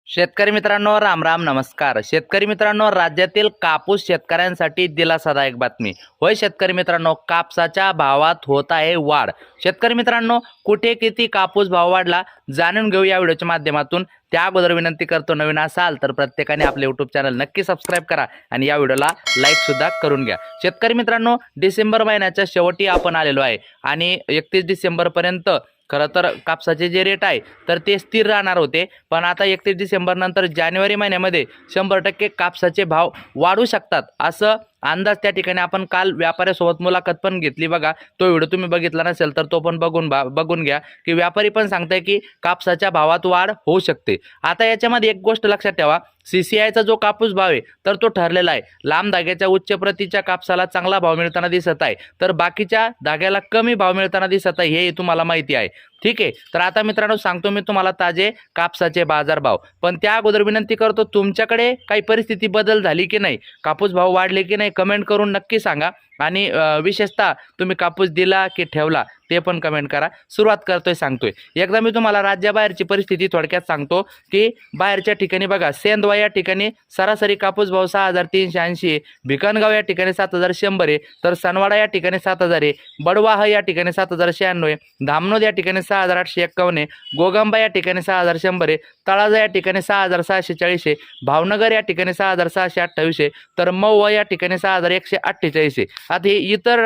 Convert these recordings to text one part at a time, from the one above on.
शेतकरी मित्रांनो, राम राम नमस्कार. शेतकरी मित्रांनो, राज्यातील कापूस शेतकऱ्यांसाठी दिलासादायक बातमी. होय शेतकरी मित्रांनो, कापसाच्या भावात होत आहे वाढ. शेतकरी मित्रांनो, कुठे किती कापूस भाव वाढला जाणून घेऊ या व्हिडिओच्या माध्यमातून. त्या अगोदर विनंती करतो, नवीन असाल तर प्रत्येकाने आपले यूट्यूब चॅनल नक्की सबस्क्राईब करा आणि या व्हिडिओला लाईक सुद्धा करून घ्या. शेतकरी मित्रांनो, डिसेंबर महिन्याच्या शेवटी आपण आलेलो आहे आणि 31 डिसेंबरपर्यंत खरं तर कापसाचे जे रेट आहे तर ते स्थिर राहणार होते, पण आता 31 डिसेंबर नंतर जानेवारी महिन्यामध्ये 100% कापसाचे भाव वाढू शकतात असं अंदाज त्या ठिकाणी आपण काल व्यापाऱ्यासोबत मुलाखत पण घेतली बघा. तो व्हिडिओ तुम्ही बघितला नसेल तर तो पण बघून घ्या की व्यापारी पण सांगताय की कापसाच्या भावात वाढ होऊ शकते. आता याच्यामध्ये एक गोष्ट लक्षात ठेवा, CCIचा जो कापूस भाव आहे तर तो ठरलेला आहे. लांब धाग्याच्या उच्च प्रतीच्या कापसाला चांगला भाव मिळताना दिसत आहे, तर बाकीच्या धाग्याला कमी भाव मिळताना दिसत आहे, हे तुम्हाला माहिती आहे. ठीक आहे, तर आता मित्रांनो सांगतो मी तुम्हाला ताजे कापसाचे बाजारभाव. पण त्या अगोदर विनंती करतो, तुमच्याकडे काही परिस्थिती बदल झाली की नाही, कापूस भाव वाढले की नाही, कमेंट करून नक्की सांगा. आणि विशेषतः तुम्ही कापूस दिला की ठेवला ते पण कमेंट करा. सुरुवात करतोय सांगतोय एकदा मी तुम्हाला राज्याबाहेरची परिस्थिती थोडक्यात सांगतो की बाहेरच्या ठिकाणी बघा, सेंदवा या ठिकाणी सरासरी कापूस भाव 6380 आहे, भिकनगाव या ठिकाणी 7100 आहे, तर सनवाडा या ठिकाणी 7000 आहे, बडवाह या ठिकाणी 7096 आहे, धामनोद या ठिकाणी 6851 आहे, गोगांबा या ठिकाणी 6100 आहे, तळाजा या ठिकाणी 6640 आहे, भावनगर या ठिकाणी 6628 आहे, तर महुवा या ठिकाणी 6148 आहे. आता हे इतर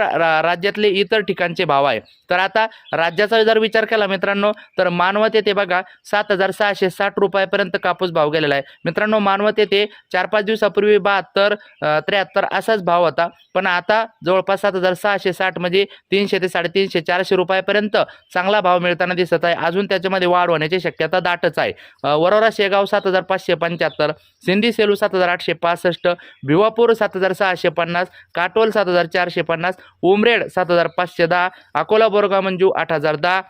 राज्यातले इतर ठिकाणचे भाव आहे. तर आता राज्याचा जर विचार केला मित्रांनो, तर मानवत येथे बघा 7660 रुपयापर्यंत कापूस भाव गेलेला आहे. मित्रांनो, मानवत येथे 4-5 दिवसापूर्वी 72, 73 असाच भाव होता, पण आता जवळपास 7660 म्हणजे 300 ते 350, 400 रुपयापर्यंत चांगला भाव मिळताना दिसत आहे. अजून त्याच्यामध्ये वाढ होण्याची शक्यता दाटच आहे. वरोरा शेगाव 7575, सिंधी सेलू 7865, भिवापूर 7650, काटोल 7450, उमरेड 7510, अकोला बोरगाव मंजू 8010,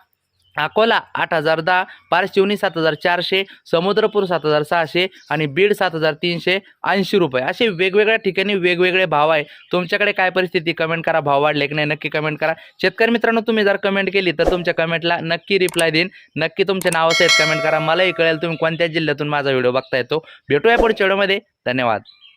अकोला 8010, पारशिवनी 7400, समुद्रपूर 7600 आणि बीड 7380 रुपये. असे वेगवेगळ्या ठिकाणी वेगवेगळे भाव आहे. तुमच्याकडे काय परिस्थिती कमेंट करा, भाव वाढले की नाही नक्की कमेंट करा. शेतकरी मित्रांनो, तुम्ही जर कमेंट केली तर तुमच्या कमेंटला नक्की रिप्लाय देईन. नक्की तुमचे नाव सहित कमेंट करा, मलाही कळेल तुम्ही कोणत्या जिल्ह्यातून माझा व्हिडिओ बघताय. तो भेटूया पुढच्या व्हिडिओमध्ये. धन्यवाद.